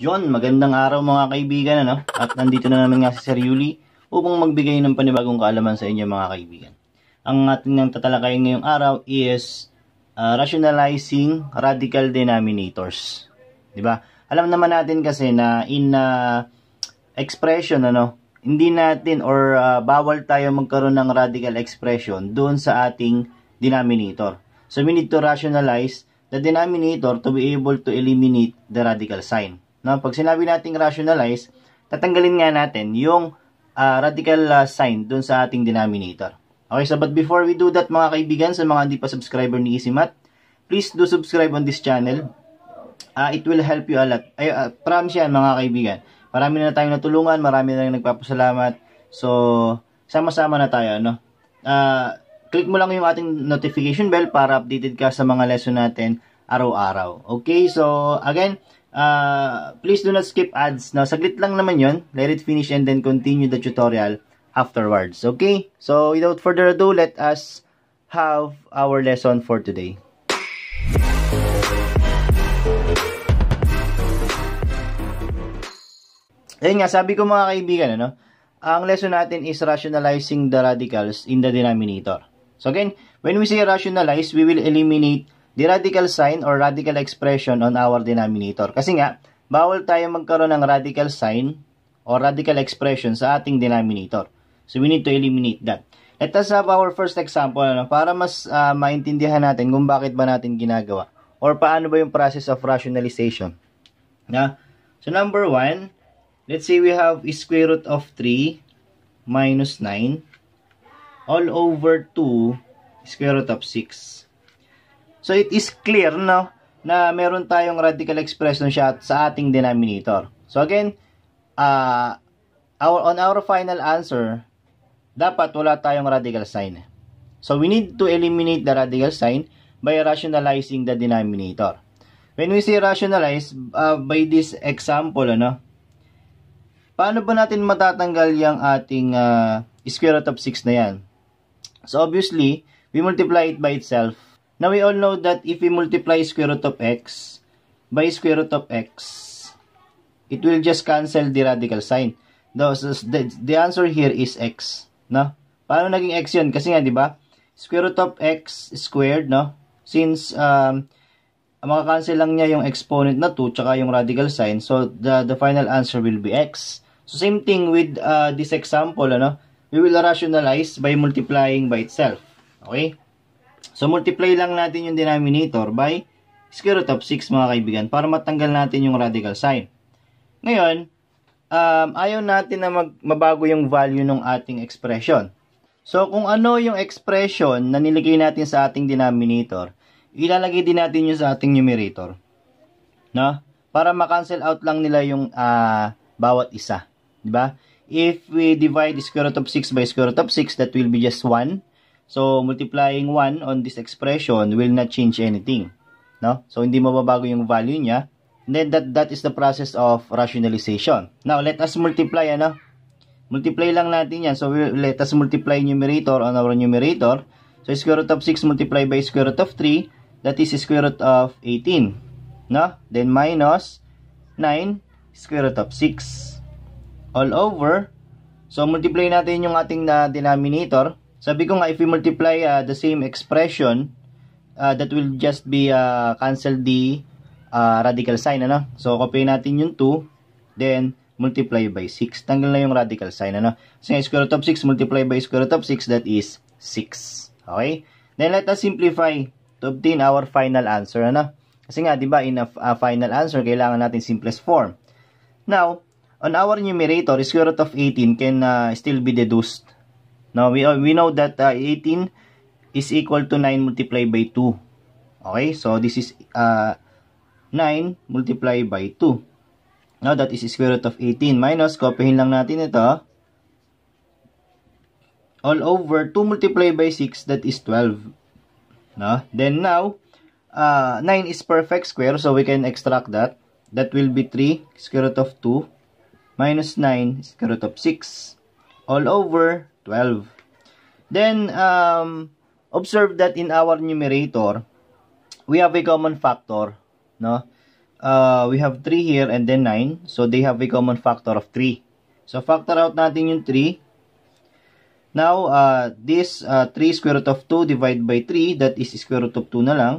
Yon, magandang araw mga kaibigan, ano? At nandito na naman nga si Sir Yuli upang magbigay ng panibagong kaalaman sa inyo mga kaibigan. Ang ating nang tatalakayin ngayong araw is rationalizing radical denominators. 'Di ba? Alam naman natin kasi na in expression, ano, hindi natin or bawal tayo magkaroon ng radical expression doon sa ating denominator. So we need to rationalize the denominator to be able to eliminate the radical sign. No, pag sinabi nating rationalize, tatanggalin nga natin yung radical sign dun sa ating denominator. Okay, so but before we do that mga kaibigan, sa mga hindi pa subscriber ni EasyMath, please do subscribe on this channel. It will help you a lot. Promise yan mga kaibigan. Marami na tayong natulungan, marami na nagpapasalamat. So, sama-sama na tayo, no? Click mo lang yung ating notification bell para updated ka sa mga lesson natin araw-araw. Okay, so again, please do not skip ads. Now, saglit lang naman yun. Let it finish and then continue the tutorial afterwards. Okay? So, without further ado, let us have our lesson for today. Ayun nga, sabi ko mga kaibigan, ano? Ang lesson natin is rationalizing the radicals in the denominator. So again, when we say rationalize, we will eliminate the radical sign or radical expression on our denominator. Kasi nga, bawal tayo magkaroon ng radical sign or radical expression sa ating denominator. So, we need to eliminate that. Let us have our first example, ano, para mas maintindihan natin kung bakit ba natin ginagawa or paano ba yung process of rationalization. So, number 1, let's say we have square root of 3 minus 9 all over 2 square root of 6. So, it is clear, no, na meron tayong radical expression siya sa ating denominator. So, again, on our final answer, dapat wala tayong radical sign. So, we need to eliminate the radical sign by rationalizing the denominator. When we say rationalize, by this example, ano, paano ba natin matatanggal yung ating square root of 6 na yan? So, obviously, we multiply it by itself. Now, we all know that if we multiply square root of x by square root of x, it will just cancel the radical sign. The answer here is x. No? Paano naging x yun? Kasi nga, di ba? Square root of x squared, no? Since, makakancel lang niya yung exponent na 2 tsaka yung radical sign. So, the final answer will be x. So, same thing with this example, ano? We will rationalize by multiplying by itself. Okay? So, multiply lang natin yung denominator by square root of 6, mga kaibigan, para matanggal natin yung radical sign. Ngayon, ayaw natin na mabago yung value ng ating expression. So, kung ano yung expression na nilagay natin sa ating denominator, ilalagay din natin yung sa ating numerator. No? Para ma-cancel out lang nila yung bawat isa. Diba? If we divide square root of 6 by square root of 6, that will be just 1. So, multiplying 1 on this expression will not change anything. No? So, hindi mababago yung value niya. And then, that is the process of rationalization. Now, let us multiply, ano? Multiply lang natin yan. So, let us multiply numerator on our numerator. So, square root of 6 multiplied by square root of 3, that is square root of 18. No? Then, minus 9 square root of 6. All over. So, multiply natin yung ating denominator. Sabi ko nga, if we multiply the same expression, that will just be cancel the radical sign, ano? So, copy natin yung 2, then multiply by 6. Tanggal na yung radical sign, ano? So, square root of 6 multiply by square root of 6, that is 6. Okay? Then, let us simplify to obtain our final answer, ano? Kasi nga, di ba, in a final answer, kailangan natin simplest form. Now, on our numerator, square root of 18 can still be deduced. Now, we know that 18 is equal to 9 multiplied by 2. Okay? So, this is 9 multiplied by 2. Now, that is square root of 18 minus, copyhin lang natin ito. All over 2 multiplied by 6, that is 12. No? Then now, 9 is perfect square, so we can extract that. That will be 3 square root of 2 minus 9 square root of 6. All over 12. Then, observe that in our numerator, we have a common factor, no? we have 3 here and then 9. So, they have a common factor of 3. So, factor out natin yung 3. Now, this 3 square root of 2 divided by 3, that is square root of 2 na lang.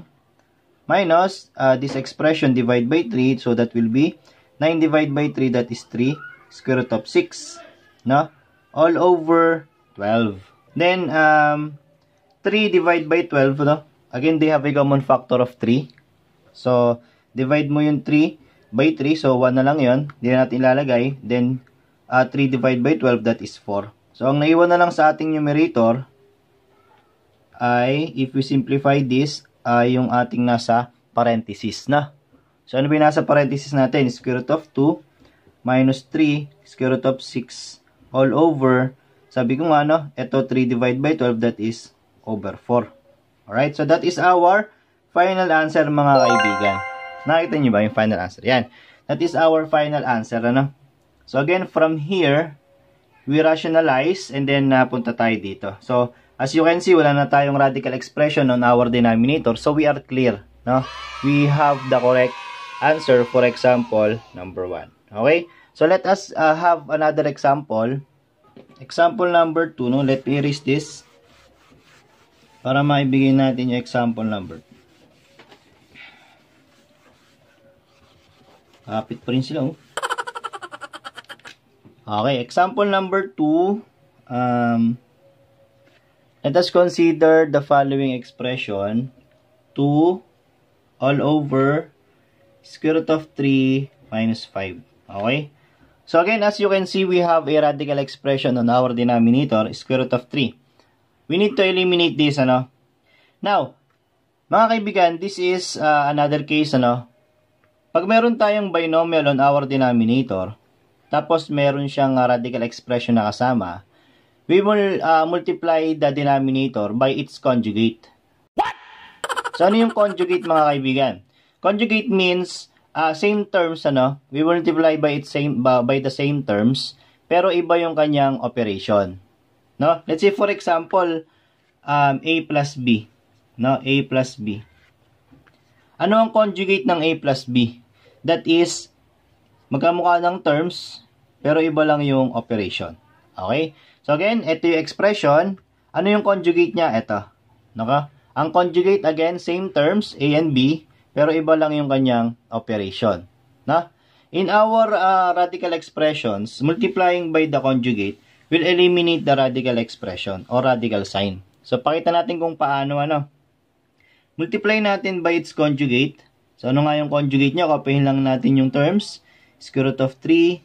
Minus this expression divided by 3, so that will be 9 divided by 3, that is 3 square root of 6. No? All over 12. Then, 3 divided by 12, no? Again, they have a common factor of 3. So, divide mo yung 3 by 3, so 1 na lang yun. Hindi na natin ilalagay. Then, 3 divided by 12, that is 4. So, ang naiwan na lang sa ating numerator ay, if we simplify this, ay yung ating nasa parenthesis na. So, ano ba yung nasa parenthesis natin? Square root of 2 minus 3 square root of 6 all over, sabi ko nga, no, ito 3 divided by 12, that is over 4. Alright, so that is our final answer, mga kaibigan. Nakita nyo ba yung final answer? Yan. That is our final answer, ano? So, again, from here, we rationalize and then punta tayo dito. So, as you can see, wala na tayong radical expression on our denominator. So, we are clear. No? We have the correct answer for example number 1. Okay? So, let us have another example. Example number 2. No? Let me erase this para maibigay natin yung example number 2. Kapit pa rin sila, oh. Okay, example number 2. Let us consider the following expression. 2 all over square root of 3 minus 5. Okay? So again, as you can see, we have a radical expression on our denominator, square root of 3. We need to eliminate this, ano? Now, mga kaibigan, this is another case, ano? Pag meron tayong binomial on our denominator, tapos meron siyang radical expression na kasama, we will multiply the denominator by its conjugate. What? So, ano yung conjugate, mga kaibigan? Conjugate means same terms, ano? We will multiply by the same terms, pero iba yung kanyang operation. No? Let's say, for example, A plus B. No? A plus B. Ano ang conjugate ng A plus B? That is, magkamukha ng terms, pero iba lang yung operation. Okay? So again, ito yung expression. Ano yung conjugate niya? Ito. Naka? Ang conjugate, again, same terms, A and B, pero iba lang yung kanyang operation. Na? In our radical expressions, multiplying by the conjugate will eliminate the radical expression or radical sign. So, pakita natin kung paano, ano. Multiply natin by its conjugate. So, ano nga yung conjugate niya? Kopyahin lang natin yung terms. Square root of 3.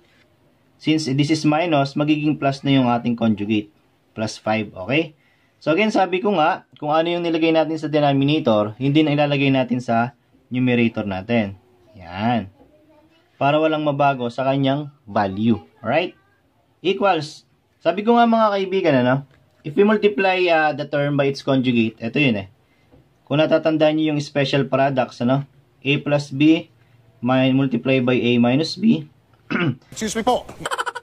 Since this is minus, magiging plus na yung ating conjugate. Plus 5, okay? So again, sabi ko nga, kung ano yung nilagay natin sa denominator, hindi na ilalagay natin sa numerator natin. Yan. Para walang mabago sa kanyang value. Alright? Equals. Sabi ko nga, mga kaibigan, ano? If we multiply the term by its conjugate, ito yun eh. Kung natatandaan nyo yung special products, ano? A plus B multiply by A minus B. Excuse me po.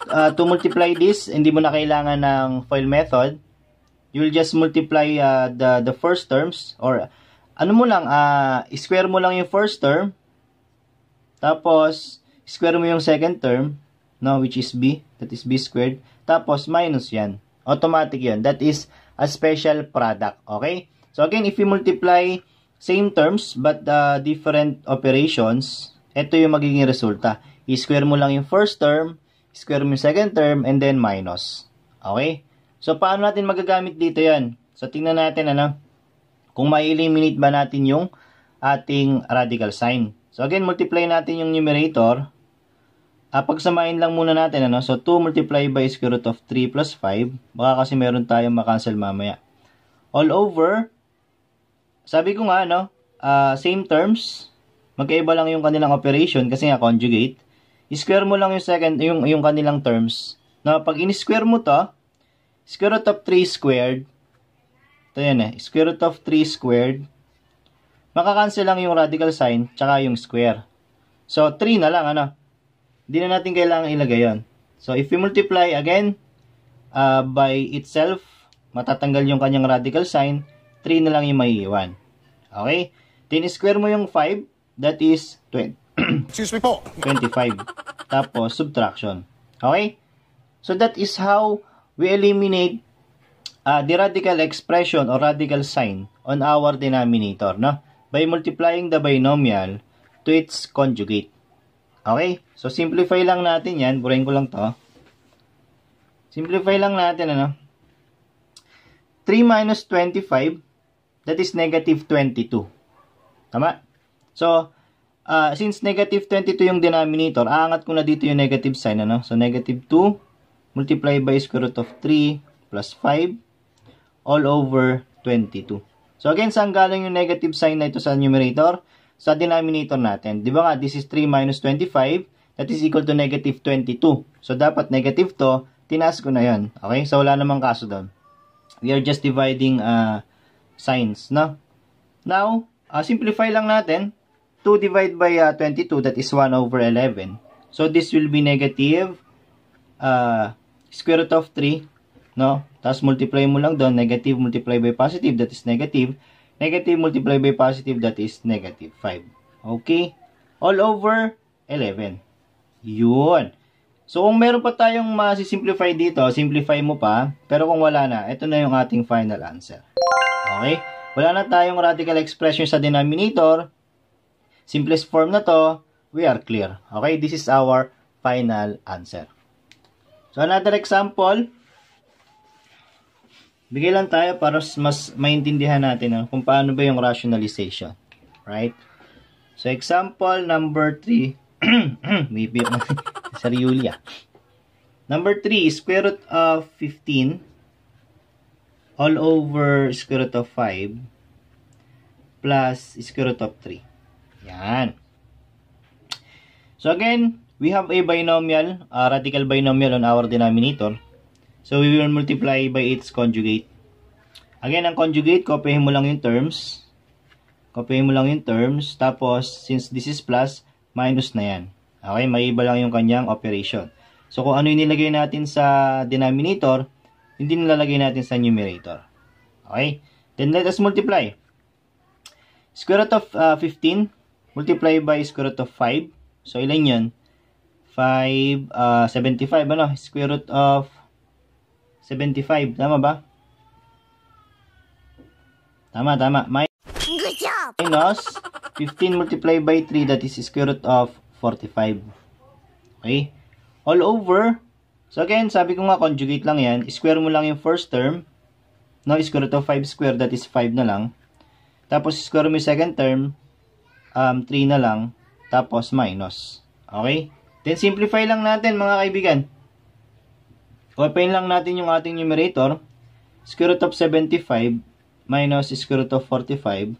To multiply this, hindi mo na kailangan ng FOIL method. You will just multiply the first terms, or ano mo lang, square mo lang yung first term, tapos square mo yung second term, no, which is B, that is B squared, tapos minus yan. Automatic yan. That is a special product. Okay? So again, if you multiply same terms but different operations, ito yung magiging resulta. I-square mo lang yung first term, square mo yung second term, and then minus. Okay? So, paano natin magagamit dito yan? So, tingnan natin, ano, kung ma-eliminate ba natin yung ating radical sign. So, again, multiply natin yung numerator. Pagsamahin lang muna natin, ano, so 2 multiply by square root of 3 plus 5. Baka kasi meron tayong makancel mamaya. All over, sabi ko nga, ano, same terms, magkaiba lang yung kanilang operation kasi nga conjugate. I-square mo lang yung second, yung kanilang terms. Na pag in-square mo to, square root of 3 squared, ito yan eh, square root of 3 squared, makakancel lang yung radical sign, tsaka yung square. So, 3 na lang, ano? Hindi na natin kailangan ilagay yon. So, if you multiply again, by itself, matatanggal yung kanyang radical sign, 3 na lang yung maiiwan. Okay? Then, square mo yung 5, that is 20. Excuse me po. 25. Tapos, subtraction. Okay? So, that is how we eliminate the radical expression or radical sign on our denominator, no? By multiplying the binomial to its conjugate. Okay? So, simplify lang natin yan. Burahin ko lang to. Simplify lang natin, ano? 3 minus 25, that is negative 22. Tama? So, since negative 22 yung denominator, aangat ko na dito yung negative sign, ano? So, negative 2 multiplied by square root of 3 plus 5 all over 22. So, again, saan galing yung negative sign na ito sa numerator? Sa denominator natin. Di ba nga, this is 3 minus 25, that is equal to negative 22. So, dapat negative to, tinaas ko na yan. Okay? So, wala namang kaso doon. We are just dividing signs, no? Now, simplify lang natin. 2 divided by 22, that is 1 over 11. So, this will be negative square root of 3, no? Tapos, multiply mo lang doon. Negative multiply by positive, that is negative. Negative multiply by positive, that is negative 5. Okay? All over 11. Yun. So, kung meron pa tayong masisimplify dito, simplify mo pa. Pero kung wala na, ito na yung ating final answer. Okay? Wala na tayong radical expression sa denominator. Simplest form na to, we are clear. Okay? This is our final answer. So, another example. Bigay lang tayo para mas maintindihan natin kung paano ba yung rationalization. Right? So, example number 3. Maybe Sir Julia. Number 3 is square root of 15 all over square root of 5 plus square root of 3. Yan. So again, we have a binomial, a radical binomial on our denominator. So we will multiply by its conjugate. Again, ang conjugate, kopyahin mo lang yung terms. Kopyahin mo lang yung terms. Tapos, since this is plus, minus na yan. Okay, may iba lang yung kanyang operation. So, kung ano yung nilagay natin sa denominator, hindi nilalagay natin sa numerator. Okay? Then, let us multiply. Square root of 15 multiply by square root of 5. So, ilan yun? 5, 75, ano? Square root of 75. Tama ba? Tama. Good job! Minus 15 multiplied by 3, that is square root of 45. Okay? All over. So again, sabi ko nga, conjugate lang yan. Square mo lang yung first term. No, square root of 5 square, that is 5 na lang. Tapos, square mo yung second term. 3 na lang. Tapos, minus. Okay? Then, simplify lang natin, mga kaibigan. Open lang natin yung ating numerator. Square root of 75 minus square root of 45.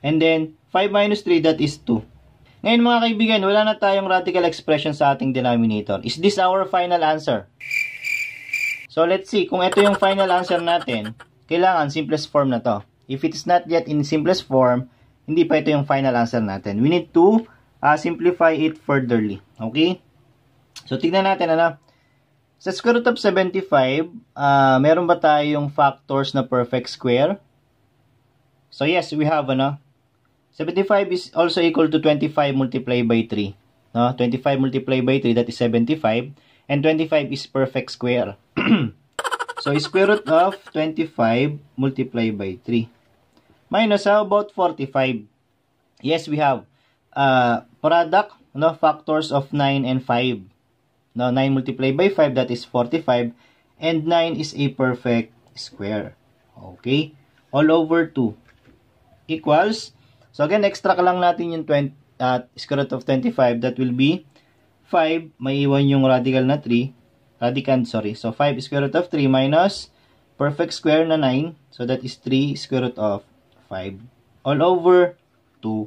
And then, 5 minus 3, that is 2. Ngayon mga kaibigan, wala na tayong radical expression sa ating denominator. Is this our final answer? So, let's see. Kung ito yung final answer natin, kailangan simplest form na to. If it is not yet in simplest form, hindi pa ito yung final answer natin. We need to simplify it furtherly. Okay? So, tignan natin, ano? Sa square root of 75, meron ba tayong factors na perfect square? So, yes, we have, ano? 75 is also equal to 25 multiplied by 3. No? 25 multiplied by 3, that is 75. And 25 is perfect square. So, square root of 25 multiplied by 3. Minus, how about 45? Yes, we have product, no, factors of 9 and 5. No, 9 multiplied by 5, that is 45. And 9 is a perfect square. Okay? All over 2 equals, so again, extract lang natin yung square root of 25. That will be 5. May iwan yung radical na 3. Radicand, sorry. So, 5 square root of 3 minus perfect square na 9. So, that is 3 square root of 5. All over 2.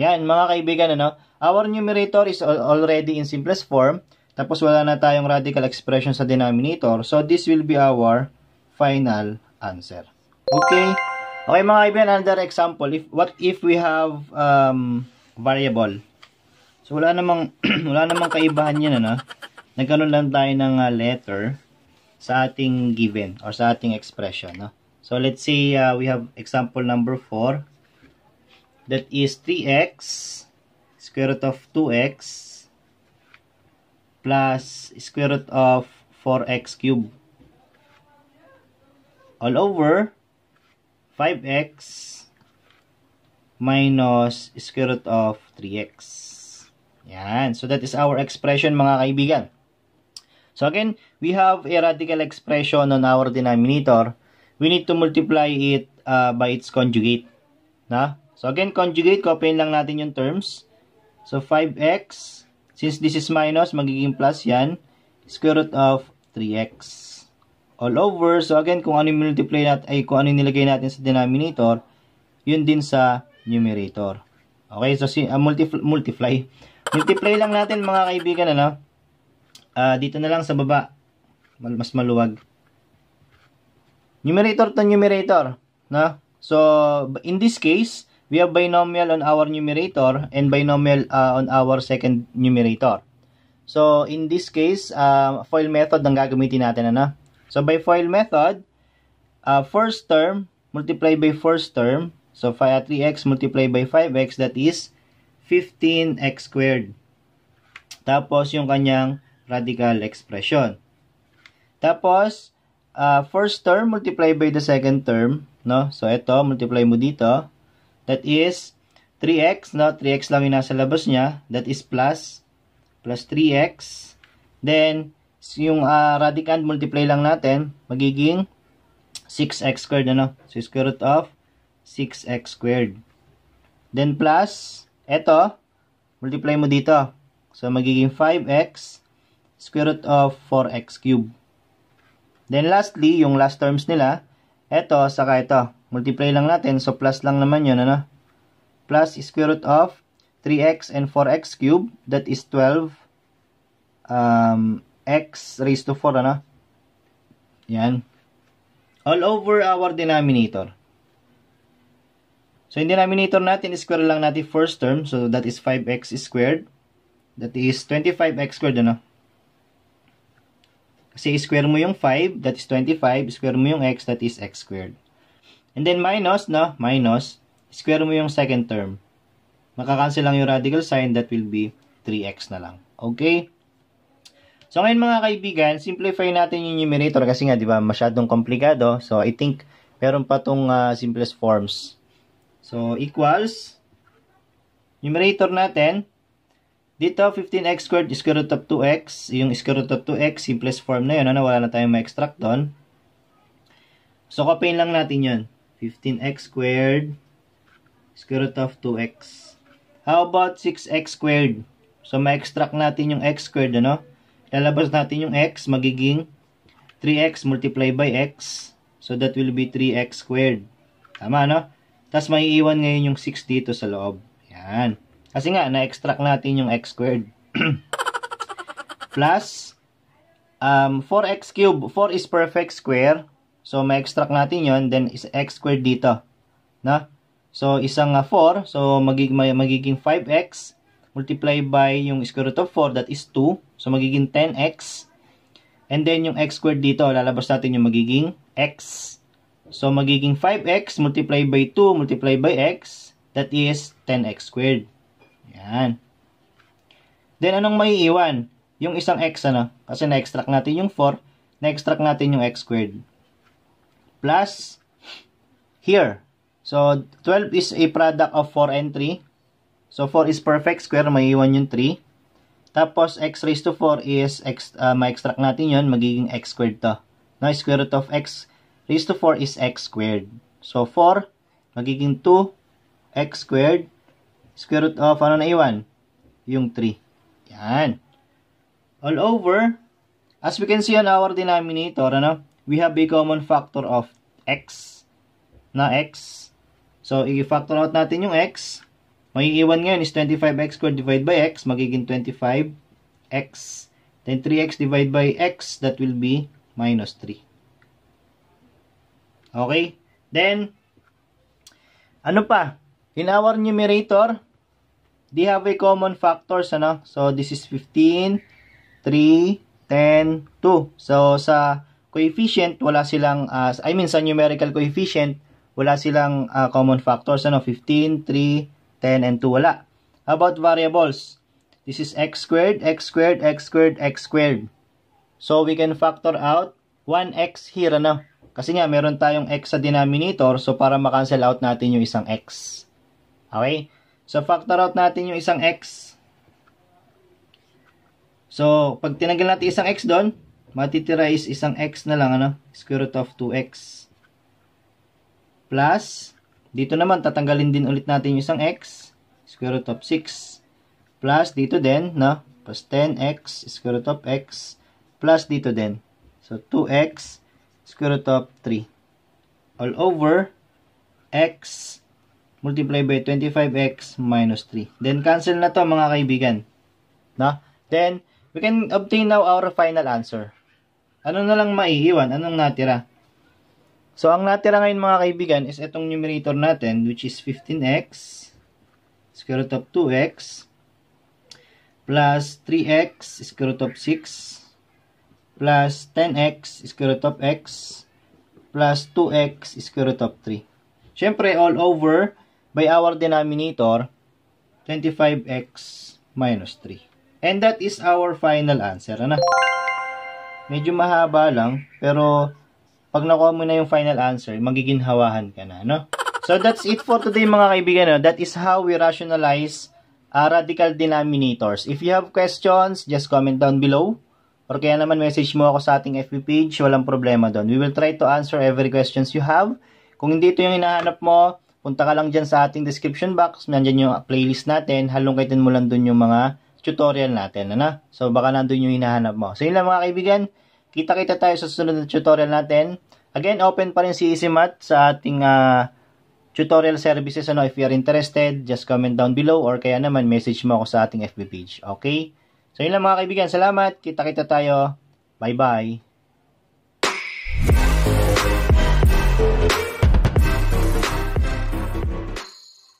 Yan, mga kaibigan, ano? Our numerator is already in simplest form. Tapos, wala na tayong radical expression sa denominator. So, this will be our final answer. Okay? Okay, mga kaibigan, another example. What if we have variable? So, wala namang kaibahan yan, ano? Nagkaroon lang tayo ng letter sa ating given or sa ating expression, no? So, let's say we have example number 4. That is 3x square root of 2x plus square root of 4x cubed all over 5x minus square root of 3x. Yan. So, that is our expression, mga kaibigan. So, again, we have a radical expression on our denominator. We need to multiply it by its conjugate. Na? So, again, conjugate, copyin lang natin yung terms. So, 5x, since this is minus, magiging plus yan, square root of 3x. All over, so again, kung ano yung multiply natin, ay kung ano yung nilagay natin sa denominator, yun din sa numerator. Okay, so multiply. Multiply lang natin, mga kaibigan, ano? Dito na lang sa baba. Mas maluwag. Numerator to numerator, no? So, in this case, we have binomial on our numerator and binomial on our second numerator. So, in this case, FOIL method ang gagamitin natin, ano? So, by FOIL method, first term, multiply by first term. So, 3x multiply by 5x, that is 15x squared. Tapos, yung kanyang radical expression. Tapos, first term multiply by the second term, no? So, ito, multiply mo dito. That is 3x, no? 3x lang yung nasa labas niya. That is plus 3x. Then, yung radicand multiply lang natin, magiging 6x squared, ano? So, square root of 6x squared. Then, plus, eto, multiply mo dito. So, magiging 5x square root of 4x cubed. Then, lastly, yung last terms nila, eto, saka ito. Multiply lang natin. So, plus lang naman yun, ano? Plus square root of 3x and 4x cubed. That is 12 x raised to 4, ano? Yan. All over our denominator. So, yung denominator natin, square lang natin first term. So, that is 5x squared. That is 25x squared, ano? Kasi square mo yung 5, that is 25. Square mo yung x, that is x squared. And then minus, no? Minus. Square mo yung second term. Makakancel lang yung radical sign, that will be 3x na lang. Okay? So, ngayon mga kaibigan, simplify natin yung numerator kasi nga, di ba, masyadong komplikado. So, I think, meron pa tong simplest forms. So, equals, numerator natin, dito, 15x squared, square root of 2x. Yung square root of 2x, simplest form na yun, ano? Wala na tayong ma-extract doon. So, copyin lang natin yun. 15x squared, square root of 2x. How about 6x squared? So, ma-extract natin yung x squared, ano? Lalabas natin yung x, magiging 3x multiply by x. So, that will be 3x squared. Tama, no? Tapos, maiiwan ngayon yung 6 dito sa loob. Yan. Kasi nga, na-extract natin yung x squared. Plus, 4x cubed. 4 is perfect square. So, ma-extract natin yon. Then, is x squared dito. No? So, isang 4. So, magiging 5x. Multiply by yung square root of 4, that is 2. So, magiging 10x. And then, yung x squared dito, lalabas natin yung magiging x. So, magiging 5x multiply by 2 multiply by x, that is 10x squared. Yan. Then, anong maiiwan? Yung isang x, ano? Kasi na-extract natin yung 4, na-extract natin yung x squared. Plus, here. So, 12 is a product of 4 and 3. So, 4 is perfect square, maiiwan yung 3. Tapos, x raised to 4 is, ma-extract natin yun, magiging x squared to. Now, square root of x raised to 4 is x squared. So, 4, magiging 2, x squared, square root of, ano na iwan? Yung 3. Yan. All over, as we can see on our denominator, ano, we have a common factor of x, na x. So, i-factor out natin yung x. Maiiwan ngayon is 25x squared divided by x, magiging 25x. Then 3x divided by x, that will be minus 3. Okay? Then, ano pa? In our numerator, they have a common factors, ano? So, this is 15, 3, 10, 2. So, sa coefficient, wala silang, sa numerical coefficient, wala silang common factors, ano? 15, 3, 10, and 2, wala. How about variables? This is x squared, x squared, x squared, x squared. So, we can factor out 1x here, ano? Kasi nga, meron tayong x sa denominator, so para makancel out natin yung isang x. Okay? So, factor out natin yung isang x. So, pag tinanggal natin isang x doon, matitira is isang x na lang, ano? Square root of 2x. Plus, dito naman, tatanggalin din ulit natin yung isang x. Square root of 6. Plus, dito din, no? Plus 10x, square root of x. Plus, dito din. So, 2x, square root of 3. All over, x multiply by 25x minus 3. Then, cancel na to mga kaibigan. No? Then, we can obtain now our final answer. Ano na lang maiiwan? Anong natira? So, ang natira ngayon mga kaibigan is itong numerator natin, which is 15x square root of 2x plus 3x square root of 6 plus 10x square root of x plus 2x square root of 3. Siyempre, all over by our denominator, 25x minus 3. And that is our final answer. Ano? Medyo mahaba lang, pero pag nakuha mo na yung final answer, magiginhawahan ka na, no? So, that's it for today mga kaibigan. No? That is how we rationalize radical denominators. If you have questions, just comment down below. Or kaya naman message mo ako sa ating FB page. Walang problema doon. We will try to answer every questions you have. Kung hindi ito yung hinahanap mo, punta ka lang dyan sa ating description box. Nandyan yung playlist natin. Halongkaitin mo lang doon yung mga tutorial natin. Ano? So, baka nandun yung hinahanap mo. So, yun lang mga kaibigan. Kita-kita tayo sa susunod na tutorial natin. Again, open pa rin si EasyMath sa ating tutorial services. Ano, if you are interested, just comment down below or kaya naman message mo ako sa ating FB page. Okay? So, yun lang mga kaibigan. Salamat. Kita-kita tayo. Bye-bye.